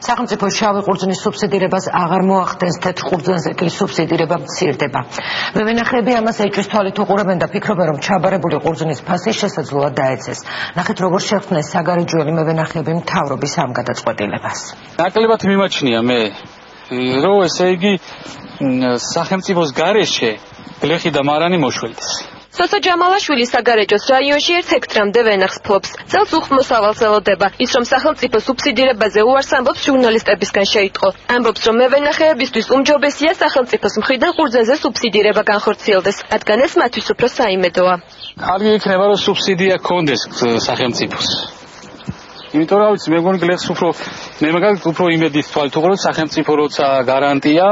სახელმწიფო შავი ყურძნის სუბსიდირებას აღარ მოახდენს, თეთრ ყურძნზე კი სუბსიდირება მცირდება. მევენახეები ამას ეჭვის თვალით უყურებენ და ფიქრობენ, რომ ჩაბარებული ყურძნის ფასი შესაძლოა დაეცეს. ნახეთ, როგორ შეხვდნენ საგარეჯოელი მევენახეები მთავრობის ამ გადაწყვეტილებას. ნაკლებად მიმაჩნია მე, რომ ესე იგი სახელმწიფოს გარეშე გლეხი და მარანი მოშველდეს. სოსო ჯამალაშვილის საგარეჯოს რაიონში 1 ჰექტრამდე ვენახს ფლობს. წელს უხმოსავალს ელოდება. ის რომ სახელმწიფო სუბსიდირებაზე უარს ამბობს ჟურნალისტებისგან შეიტყო. ამბობს, რომ მევენახეებისთვის უმჯობესია სახელმწიფოს მხრიდან ყურძნზე სუბსიდირება განხორციელდეს, რადგან ეს მათთვის უფრო საიმედოა. კარგი იქნება, რომ სუბსიდია კონდეს სახელმწიფოს. იმიტომ რომ მე მგონი გლეხს მე მაგალითად უფრო იმედის თვალით უყურებ, სახელმწიფო როცა გარანტია,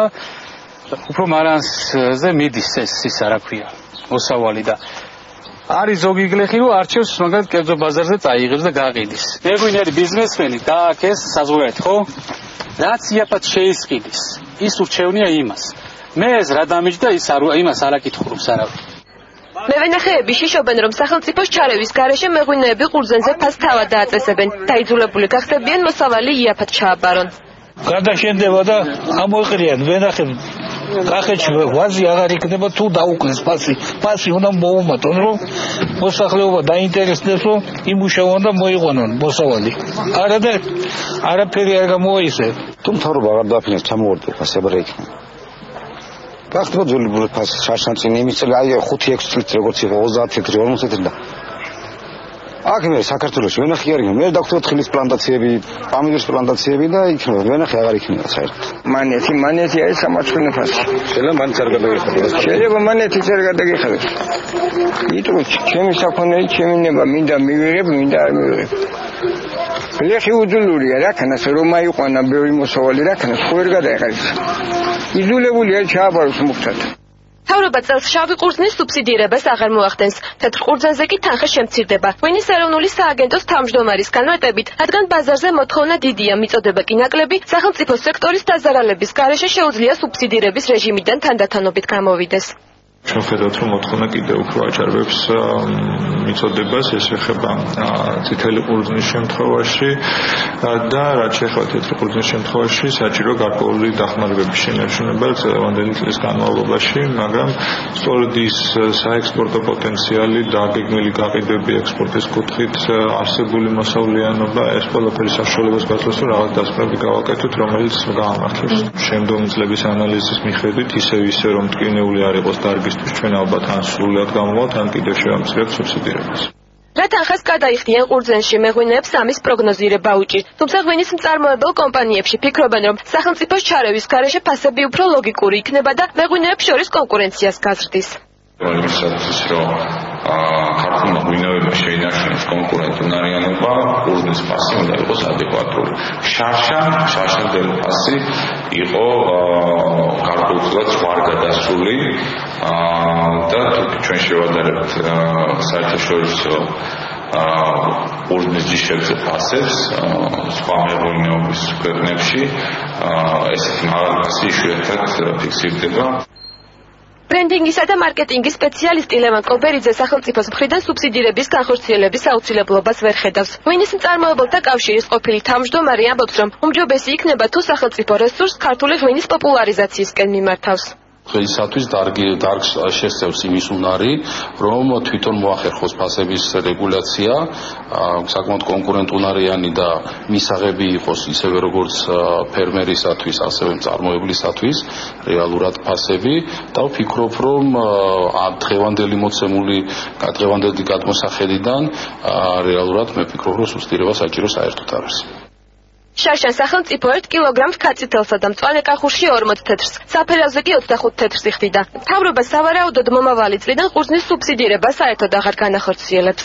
უფრო მარანზე მიდის ეს ისა რა ქვია. მოსავალი და არის ზოგი გლეხი რომ არჩევს მაგალითად კერძო ბაზარზე წაიღებს და გაყიდის. მე გვინერი ბიზნესმენი დააქეს საზღვარით, ხო? რაც იაფად შეისყიდის, ის ურჩევნია იმას. მე ეს რა დამიჯდა ის იმას არ აკითხულობს არავინ. მევენახეები შიშობენ, რომ სახელმწიფოს ჩარევის გარეშე მეღვინეები ყურძნზე ფასს თავად დააწესებენ. დაიძულებული გახდებიან მოსავალი იაფად ჩააბარონ. გადაშენდება და ამოიყრიან ვენახებს. კახეთში ვაზი აღარ იქნება თუ დაუკლეს ფასი უნდა მოუმატონ, რომ მოსახლეობა დაინტერესდეს, რომ იმუშავონ და მოიყვანონ მოსავალი. არა და არაფერი არ გამოიესე. თუ მთავრობა აღარ დააფინანსებს ჩამოვარდა ფასი აბა რა იქნება. გახდება ძველი ფასი შარშანწინ იმის აი 5-6 წლით როგორც იყო 30 წელი 40 წელი და აქ მე საქართველოში ვენახი არ იქნება. მე დავხვდეთ ხილის პლანტაციები, პამიდორის პლანტაციები და იქნება ვენახი აღარ იქნება საერთოდ. მანეთი არის სამართლიანი ფასი. შეიძლება მანეთი არ გადაგიხადოს. შეიძლება მანეთი არ გადაგიხადოს. იმიტომ ჩემი საქონელი ჩემი ნება მინდა მივიღებ, მინდა არ მივიღებ. გლეხი უძულურია, რაქანას რომ აიყვანა ბევრი მოსავალი, რაქანას ხო ვერ გადაეყარეს. იძულებულია ჩააბაროს მუხტად. მთავრობა წელს შავი ყურძნის სუბსიდირებას აღარ მოახდენს. თეთრ ყურძნზე კი თანხა შემცირდება. ღვინის ეროვნული სააგენტოს თავმჯდომარის განმარტებით, რადგან ბაზარზე მოთხოვნა დიდია, მიწოდება კი ნაკლები, სახელმწიფო სექტორის დაზარალების გარეშე შეუძლია სუბსიდირების რეჟიმიდან თანდათანობით გამოვიდეს. Შეხედოთ, რომ მოთხოვნა კიდევ უფრო აჭარბებს მიწოდებას, ეს ეხება წითელი ყურძნის შემთხვევაში და რაც შეეხება თეთრი ყურძნის შემთხვევაში, საჭირო გარკვეული დახმარებების შენარჩუნება წლევანდელი წლის განმავლობაში, მაგრამ სწორედ ის საექსპორტო პოტენციალი და გეგმილი გაყიდვები ექსპორტის კუთხით არსებული მოსავლიანობა, ეს ყველაფერი საშუალებას გასცემს, რომ რაღაც დასკვნები გავაკეთოთ, რომელიც გაამართლებს. შემდგომი წლების ანალიზის მიხედვით ისე რომ ტკინეული არ იყოს დარგის ჩვენ ალბათ ან სრულად გამოვალთ, ან კიდევ შევამცირებთ სუბსიდირებას. რა თანხას გადაიხდიან ყურძნში მეღვინეებს ამის პროგნოზირება უჭირთ. თუმცა ღვინის მწარმოებელ კომპანიებში ფიქრობენ, რომ სახელმწიფოს ჩარევის გარეშე ფასები უფრო ლოგიკური იქნება და მეღვინეებს შორის კონკურენციას გაზრდის. იმისათვის რომ ქართულმა ღვინოებმა შეინარჩუნოს კონკურენტუნარიანობა, ყურძნის ფასი უნდა იყოს ადეკვატური. შარშანდელი ფასი იყო გარკვეულწილად ზღვარ გადასული და თუ ჩვენ შევადარებთ საერთაშორისო ყურძნის ჯიშებზე ფასებს სხვა მეღვინეობის ქვეყნებში ესეთი მაღალი ფასი იშვიათად ფიქსირდება. ბრენდინგისა და მარკეტინგის სპეციალისტი ლევან კობერიძე სახელმწიფოს მხრიდან სუბსიდირების განხორციელების აუცილებლობას ვერ ხედავს. ღვინის მწარმოებელთა კავშირის ყოფილი თავმჯდომარე ამბობს, რომ უმჯობესი იქნება თუ სახელმწიფო რესურსს ქართული ღვინის პოპულარიზაციისკენ მიმართავს. დღეისათვის დარგს შესწევს იმის უნარი, რომ თვითონ მოახერხოს ფასების რეგულაცია, საკმაოდ კონკურენტუნარიანი და მისაღები იყოს ისევე როგორც ფერმერისათვის, ასევე მწარმოებლისათვის რეალურად ფასები და ვფიქრობ, რომ დღევანდელი გადმოსახედიდან რეალურად მე ვფიქრობ, რომ სუბსიდირება საჭირო საერთოდ არ არის. შარშან სახელმწიფო 1 კილოგრამს ქაცითელსა და მწვანე კახურში 40 თეთრს, საფერავზე კი 25 თეთრს იხდიდა. მთავრობა სავარაუდოდ მომავალი წლიდან ყურძნის სუბსიდირებას საერთოდ აღარ განახორციელებს.